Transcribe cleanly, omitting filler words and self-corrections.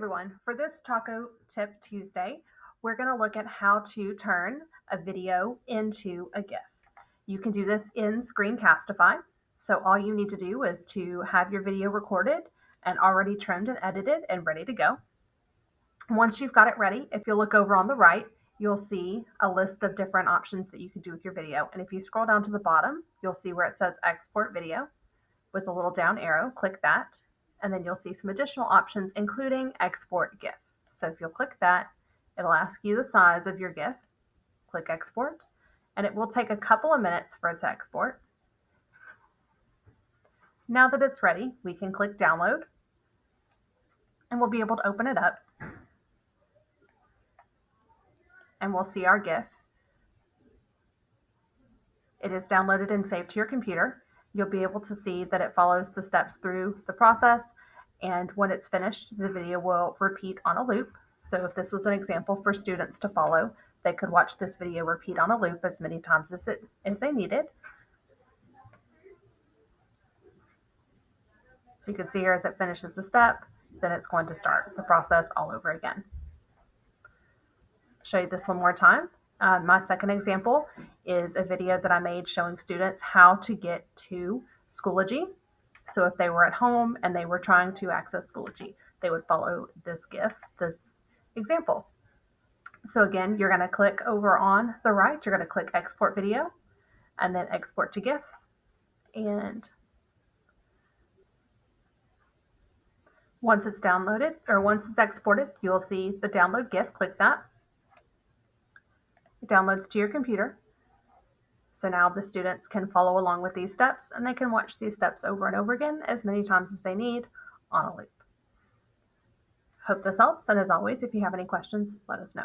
everyone, for this Taco Tip Tuesday, we're going to look at how to turn a video into a GIF. You can do this in Screencastify. So all you need to do is to have your video recorded and already trimmed and edited and ready to go. Once you've got it ready, if you look over on the right, you'll see a list of different options that you can do with your video. And if you scroll down to the bottom, you'll see where it says export video with a little down arrow. Click that. And then you'll see some additional options, including export GIF. So if you'll click that, it'll ask you the size of your GIF. Click export, and it will take a couple of minutes for it to export. Now that it's ready, we can click download, and we'll be able to open it up. And we'll see our GIF. It is downloaded and saved to your computer. You'll be able to see that it follows the steps through the process, and when it's finished, the video will repeat on a loop. So if this was an example for students to follow, they could watch this video repeat on a loop as many times as they needed. So you can see here as it finishes the step, then it's going to start the process all over again. Show you this one more time. My second example is a video that I made showing students how to get to Schoology. So if they were at home and they were trying to access Schoology, they would follow this GIF, this example. So again, you're going to click over on the right, you're going to click export video and then export to GIF. And once it's downloaded or once it's exported, you'll see the download GIF. Click that. It downloads to your computer. So now the students can follow along with these steps, and they can watch these steps over and over again as many times as they need on a loop. Hope this helps, and as always, if you have any questions, let us know.